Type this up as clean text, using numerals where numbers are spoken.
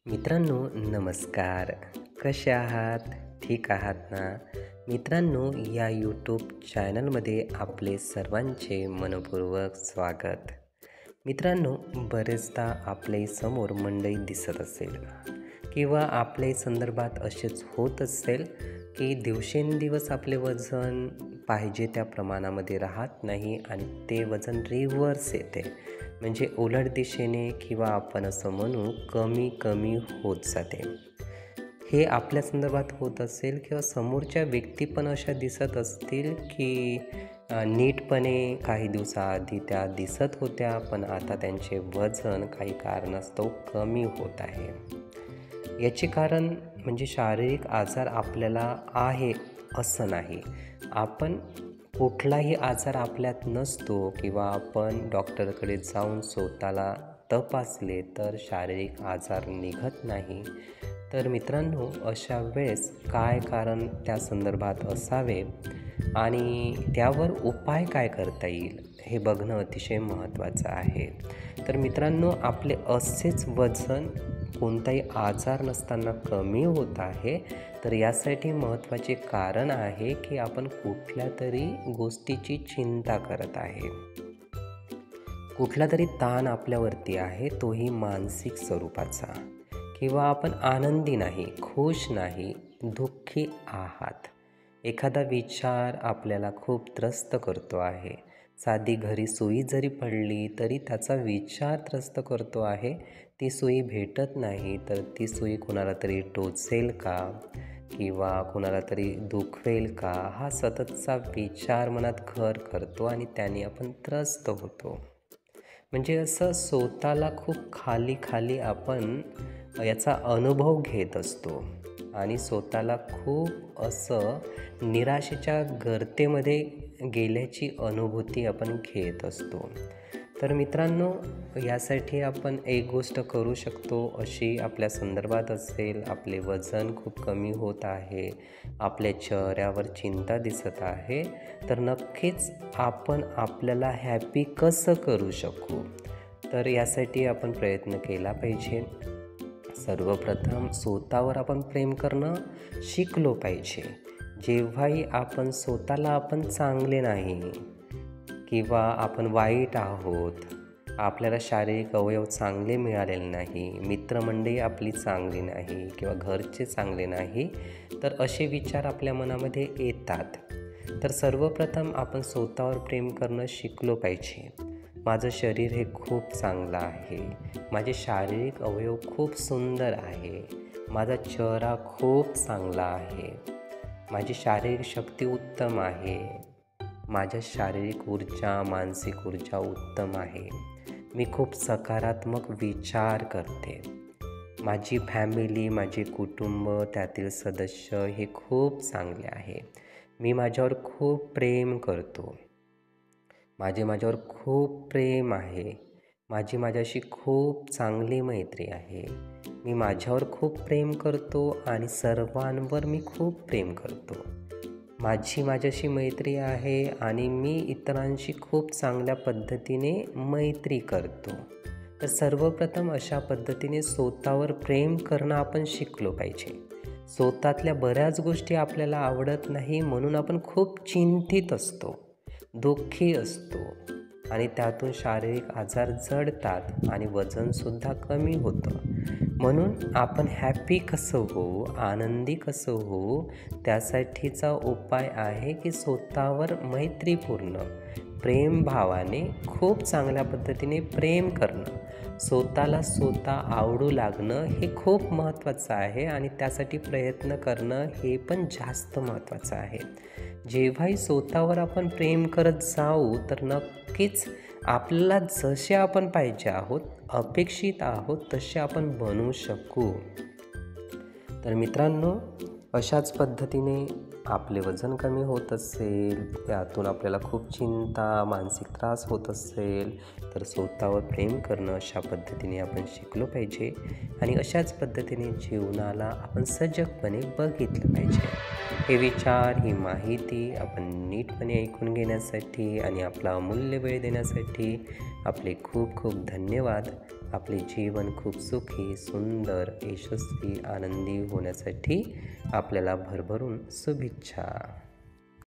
मित्रांनो नमस्कार. कसे आहात? ठीक आहात ना? मित्रांनो या यूट्यूब चॅनलमध्ये आपले सर्वांचे मनःपूर्वक स्वागत. मित्रांनो बरेचदा आपल्या समोर मंडळी दिसत असेल किंवा आपल्या संदर्भात असेच होत असेल की दिवसेंदिवस आपले वजन पाहिजे त्या प्रमाणामध्ये राहत नाही आणि ते वजन रिव्हर्स येते, म्हणजे उलट दिशेने किंवा आपण असं म्हणू कमी कमी होत जाते. हे आपल्या संदर्भात होत असेल किंवा समोरच्या व्यक्ती पण अशा दिसत असतील की नीटपणे काही दिवसाआधी त्या दिसत होत्या, पण आता त्यांचे वजन काही कारणास्तव कमी होत आहे. याचे कारण म्हणजे शारीरिक आजार आपल्याला आहे असं नाही. आपण कुठलाही आजार आपल्यात नसतो किंवा आपण डॉक्टरकडे जाऊन स्वतःला तपासले तर शारीरिक आजार निघत नाही. तर मित्रांनो अशा वेळेस काय कारण त्या संदर्भात असावे आणि त्यावर उपाय काय करता येईल हे बघणं अतिशय महत्त्वाचं आहे. तर मित्रांनो आपले असेच वजन कोणताही आजार नसताना कमी होत आहे, तर यासाठी महत्त्वाचे कारण आहे की आपण कुठल्या तरी गोष्टीची चिंता करत आहे. कुठला तरी ताण आपल्यावरती आहे, तोही मानसिक स्वरूपाचा, किंवा आपण आनंदी नाही, खुश नाही, दुःखी आहात. एखादा विचार आपल्याला खूप त्रस्त करतो आहे. साधी घरी सुई जरी पडली तरी त्याचा विचार त्रस्त करतो आहे. ती सुई भेटत नाही तर ती सुई कुणाला तरी टोचेल का किंवा कुणाला तरी दुखवेल का, हा सततचा विचार मनात घर करतो आणि त्याने आपण त्रस्त होतो. म्हणजे असं स्वतःला खूप खाली खाली आपण याचा अनुभव घेत असतो आणि स्वतःला खूप असं निराशेच्या गर्तेमध्ये गेल्याची अनुभूती आपण घेत असतो. तर मित्रांनो यासाठी आपण एक गोष्ट करू शकतो. अशी आपल्या संदर्भात असेल, आपले वजन खूप कमी होत आहे, आपल्या चेहऱ्यावर चिंता दिसत आहे, तर नक्कीच आपण आपल्याला हॅपी कसं करू शकू, तर यासाठी आपण प्रयत्न केला पाहिजे. सर्वप्रथम स्वतःवर आपण प्रेम करणं शिकलो पाहिजे. जेव्हाही आपण स्वतःला आपण चांगले नाही किंवा आपण वाईट आहोत, आपल्याला शारीरिक अवयव चांगले मिळालेले नाही, मित्रमंडळी आपली चांगली नाही किंवा घरचे चांगले नाही, तर असे विचार आपल्या मनामध्ये येतात. तर सर्वप्रथम आपण स्वतःवर प्रेम करणं शिकलो पाहिजे. माझं शरीर हे खूप चांगलं आहे, माझे शारीरिक अवयव खूप सुंदर आहे, माझा चेहरा खूप चांगला आहे, माझी शारीरिक शक्ती उत्तम आहे, माझ्या शारीरिक ऊर्जा मानसिक ऊर्जा उत्तम आहे, मी खूप सकारात्मक विचार करते, माझी फॅमिली माझे कुटुंब त्यातील सदस्य हे खूप चांगले आहे, मी माझ्यावर खूप प्रेम करतो, माझ्यावर खूप प्रेम आहे, माझ्याशी खूप चांगली मैत्री आहे, मी माझ्यावर खूप प्रेम करतो आणि सर्वांवर मी खूप प्रेम करतो, माझ्याशी मैत्री आहे आणि मी इतरांशी खूप चांगल्या पद्धतीने मैत्री करतो. तर सर्वप्रथम अशा पद्धतीने स्वतःवर प्रेम करणं आपण शिकलो पाहिजे. स्वतःतल्या बऱ्याच गोष्टी आपल्याला आवडत नाही म्हणून आपण खूप चिंतित असतो, दुःखी असतो आणि त्यातून शारीरिक आजार जडतात आणि वजनसुद्धा कमी होतं. म्हणून आपण हॅपी कसं होऊ, आनंदी कसं होऊ, त्यासाठीचा उपाय आहे की स्वतःवर मैत्रीपूर्ण प्रेमभावाने खूप चांगल्या पद्धतीने प्रेम करणं, स्वतःला स्वतः आवडू लागणं हे खूप महत्त्वाचं आहे आणि त्यासाठी प्रयत्न करणं हे पण जास्त महत्त्वाचं आहे. जेव्हाही स्वतःवर आपण प्रेम करत जाऊ तर नक्कीच आपल्याला जसे आपण पाहिजे आहोत, अपेक्षित आहोत तसे आपण बनवू शकू. तर मित्रांनो अशाच पद्धतीने आपले वजन कमी होत असेल, त्यातून आपल्याला खूप चिंता मानसिक त्रास होत असेल, तर स्वतःवर प्रेम करणं अशा पद्धतीने आपण शिकलो पाहिजे आणि अशाच पद्धतीने जीवनाला आपण सजगपणे बघितलं पाहिजे. हे विचार ही माहिती आपण नीटपणे ऐकून घेण्यासाठी आणि आपला अमूल्य वेळ देण्यासाठी आपले खूप खूप धन्यवाद. आपले जीवन खूप सुखी, सुंदर, यशस्वी, आनंदी होण्यासाठी आपल्याला भरभरून शुभेच्छा.